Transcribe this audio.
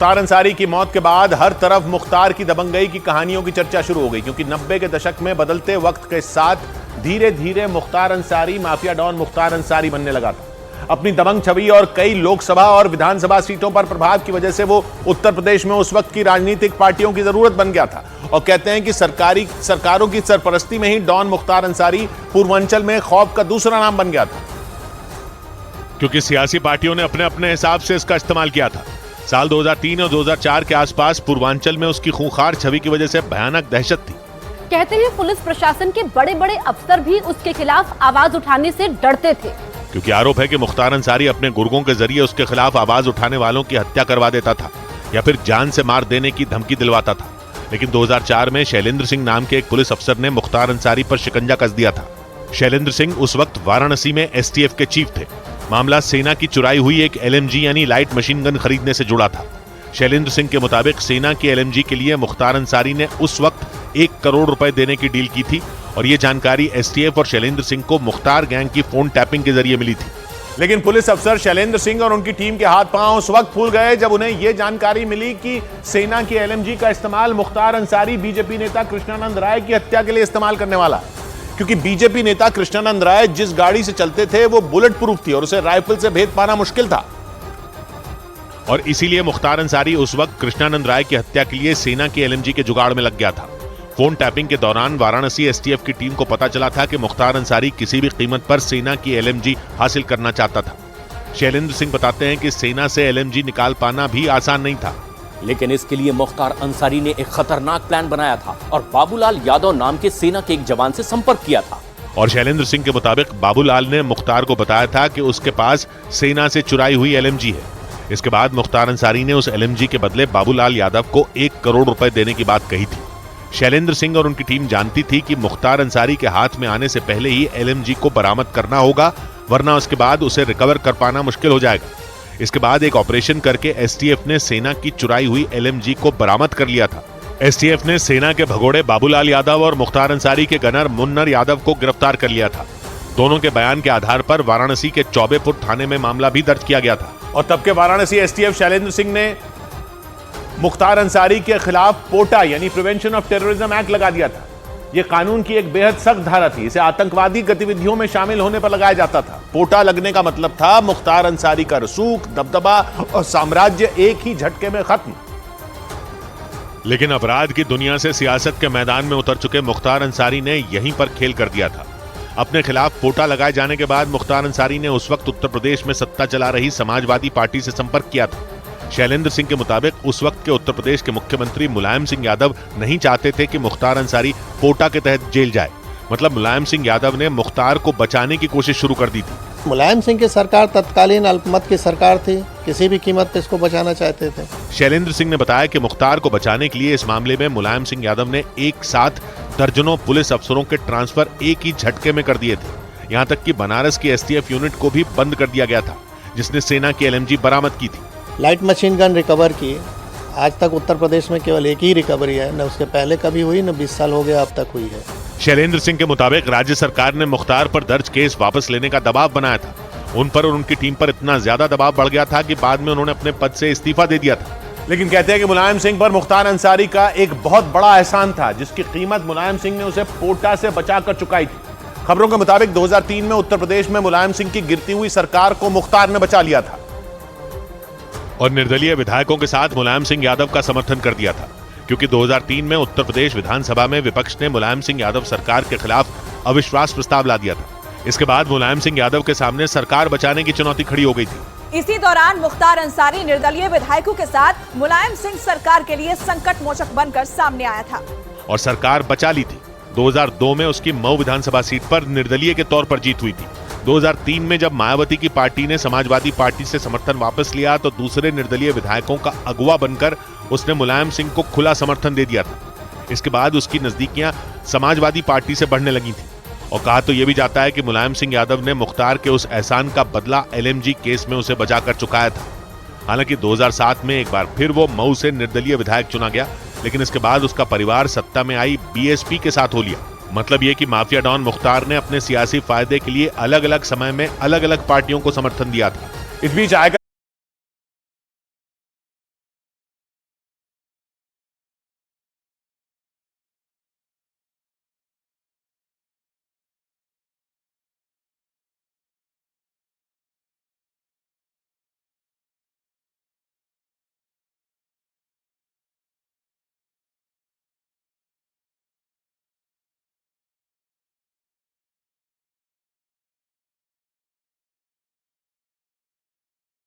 मुख्तार अंसारी की मौत के बाद हर तरफ मुख्तार की दबंगई की कहानियों की चर्चा शुरू हो गई, क्योंकि 90 के दशक में बदलते वक्त के साथ धीरे धीरे मुख्तार अंसारी माफिया डॉन मुख्तार अंसारी बनने लगा था। अपनी दबंग छवि और कई लोकसभा और विधानसभा सीटों पर प्रभाव की वजह से वो उत्तर प्रदेश में उस वक्त की राजनीतिक पार्टियों की जरूरत बन गया था। और कहते हैं कि सरकारों की सरपरस्ती में ही डॉन मुख्तार अंसारी पूर्वांचल में खौफ का दूसरा नाम बन गया था, क्योंकि सियासी पार्टियों ने अपने अपने हिसाब से इसका इस्तेमाल किया था। साल 2003 और 2004 के आसपास पूर्वांचल में उसकी खूंखार छवि की वजह से भयानक दहशत थी। कहते हैं पुलिस प्रशासन के बड़े बड़े अफसर भी उसके खिलाफ आवाज उठाने से डरते थे, क्योंकि आरोप है कि मुख्तार अंसारी अपने गुर्गों के जरिए उसके खिलाफ आवाज उठाने वालों की हत्या करवा देता था या फिर जान से मार देने की धमकी दिलवाता था। लेकिन 2004 में शैलेंद्र सिंह नाम के एक पुलिस अफसर ने मुख्तार अंसारी पर शिकंजा कस दिया था। शैलेंद्र सिंह उस वक्त वाराणसी में एसटीएफ के चीफ थे। मामला सेना की चुराई हुई एक एलएमजी यानी लाइट मशीन गन खरीदने से जुड़ा था। शैलेंद्र सिंह के मुताबिक सेना की एलएमजी के लिए मुख्तार अंसारी ने उस वक्त 1 करोड़ रुपए देने की डील की थी और ये जानकारी एसटीएफ और शैलेंद्र सिंह को मुख्तार गैंग की फोन टैपिंग के जरिए मिली थी। लेकिन पुलिस अफसर शैलेंद्र सिंह और उनकी टीम के हाथ पांव उस वक्त फूल गए जब उन्हें यह जानकारी मिली कि सेना की एलएमजी का इस्तेमाल मुख्तार अंसारी बीजेपी नेता कृष्णानंद राय की हत्या के लिए इस्तेमाल करने वाला, क्योंकि बीजेपी नेता कृष्णानंद राय जिस गाड़ी से चलते थे वो बुलेट प्रूफ थी और उसे राइफल से भेद पाना मुश्किल था। और इसीलिए मुख्तार अंसारी उस वक्त कृष्णानंद राय की हत्या के लिए सेना की एलएमजी के जुगाड़ में लग गया था। फोन टैपिंग के दौरान वाराणसी एसटीएफ की टीम को पता चला था कि मुख्तार अंसारी किसी भी कीमत पर सेना की एलएमजी हासिल करना चाहता था। शैलेंद्र सिंह बताते हैं कि सेना से एलएमजी निकाल पाना भी आसान नहीं था, लेकिन इसके लिए मुख्तार अंसारी ने एक खतरनाक प्लान बनाया था और बाबूलाल यादव नाम के सेना के एक जवान से संपर्क किया था। और शैलेंद्र सिंह के मुताबिक बाबूलाल ने मुख्तार को बताया था कि उसके पास सेना से चुराई हुई एलएमजी है। इसके बाद मुख्तार अंसारी ने उस एलएमजी के बदले बाबूलाल यादव को 1 करोड़ रुपए देने की बात कही थी। शैलेंद्र सिंह और उनकी टीम जानती थी कि मुख्तार अंसारी के हाथ में आने से पहले ही एलएमजी को बरामद करना होगा, वरना उसके बाद उसे रिकवर कर पाना मुश्किल हो जाएगा। इसके बाद एक ऑपरेशन करके एसटीएफ ने सेना की चुराई हुई एलएमजी को बरामद कर लिया था। एसटीएफ ने सेना के भगोड़े बाबूलाल यादव और मुख्तार अंसारी के गनर मुन्नर यादव को गिरफ्तार कर लिया था। दोनों के बयान के आधार पर वाराणसी के चौबेपुर थाने में मामला भी दर्ज किया गया था। और तब के वाराणसी एसटीएफ शैलेंद्र सिंह ने मुख्तार अंसारी के खिलाफ पोटा यानी प्रिवेंशन ऑफ टेररिज्म एक्ट लगा दिया था। यह कानून की एक बेहद सख्त धारा थी। इसे आतंकवादी गतिविधियों में शामिल होने पर लगाया जाता था। पोटा लगने का मतलब था मुख्तार अंसारी का रसूख, दबदबा और साम्राज्य एक ही झटके में खत्म। लेकिन अपराध की दुनिया से सियासत के मैदान में उतर चुके मुख्तार अंसारी ने यहीं पर खेल कर दिया था। अपने खिलाफ पोटा लगाए जाने के बाद मुख्तार अंसारी ने उस वक्त उत्तर प्रदेश में सत्ता चला रही समाजवादी पार्टी से संपर्क किया था। शैलेंद्र सिंह के मुताबिक उस वक्त के उत्तर प्रदेश के मुख्यमंत्री मुलायम सिंह यादव नहीं चाहते थे कि मुख्तार अंसारी पोटा के तहत जेल जाए। मतलब मुलायम सिंह यादव ने मुख्तार को बचाने की कोशिश शुरू कर दी थी। मुलायम सिंह की सरकार तत्कालीन अल्पमत की सरकार थी, किसी भी कीमत पे इसको बचाना चाहते थे। शैलेंद्र सिंह ने बताया कि मुख्तार को बचाने के लिए इस मामले में मुलायम सिंह यादव ने एक साथ दर्जनों पुलिस अफसरों के ट्रांसफर एक ही झटके में कर दिए थे। यहाँ तक कि बनारस की एसटीएफ यूनिट को भी बंद कर दिया गया था, जिसने सेना की एलएमजी बरामद की थी। लाइट मशीन गन रिकवर की आज तक उत्तर प्रदेश में केवल एक ही रिकवरी है, न उसके पहले कभी हुई, न 20 साल हो गया अब तक हुई है। शैलेंद्र सिंह के मुताबिक राज्य सरकार ने मुख्तार पर दर्ज केस वापस लेने का दबाव बनाया था। उन पर और उनकी टीम पर इतना ज्यादा दबाव बढ़ गया था कि बाद में उन्होंने अपने पद से इस्तीफा दे दिया था। लेकिन कहते हैं कि मुलायम सिंह पर मुख्तार अंसारी का एक बहुत बड़ा एहसान था, जिसकी कीमत मुलायम सिंह ने उसे पोटा से बचा कर चुकाई थी। खबरों के मुताबिक 2003 में उत्तर प्रदेश में मुलायम सिंह की गिरती हुई सरकार को मुख्तार ने बचा लिया था और निर्दलीय विधायकों के साथ मुलायम सिंह यादव का समर्थन कर दिया था, क्योंकि 2003 में उत्तर प्रदेश विधानसभा में विपक्ष ने मुलायम सिंह यादव सरकार के खिलाफ अविश्वास प्रस्ताव ला दिया था। इसके बाद मुलायम सिंह यादव के सामने सरकार बचाने की चुनौती खड़ी हो गई थी। इसी दौरान मुख्तार अंसारी निर्दलीय विधायकों के साथ मुलायम सिंह सरकार के लिए संकट मोचक बनकर सामने आया था और सरकार बचा ली थी। 2002 में उसकी मऊ विधानसभा सीट पर निर्दलीय के तौर पर जीत हुई थी। 2003 में जब मायावती की पार्टी ने समाजवादी पार्टी से समर्थन वापस लिया तो दूसरे निर्दलीय विधायकों का अगुवा बनकर उसने मुलायम सिंह को खुला समर्थन दे दिया था। इसके बाद उसकी नजदीकियां समाजवादी पार्टी से बढ़ने लगी थी और कहा तो यह भी जाता है कि मुलायम सिंह यादव ने मुख्तार के उस एहसान का बदला एलएमजी केस में उसे बचाकर चुकाया था। हालांकि 2007 में एक बार फिर वो मऊ से निर्दलीय विधायक चुना गया, लेकिन इसके बाद उसका परिवार सत्ता में आई बीएसपी के साथ हो लिया। मतलब ये कि माफिया डॉन मुख्तार ने अपने सियासी फायदे के लिए अलग अलग समय में अलग अलग पार्टियों को समर्थन दिया था। इस बीच आयकर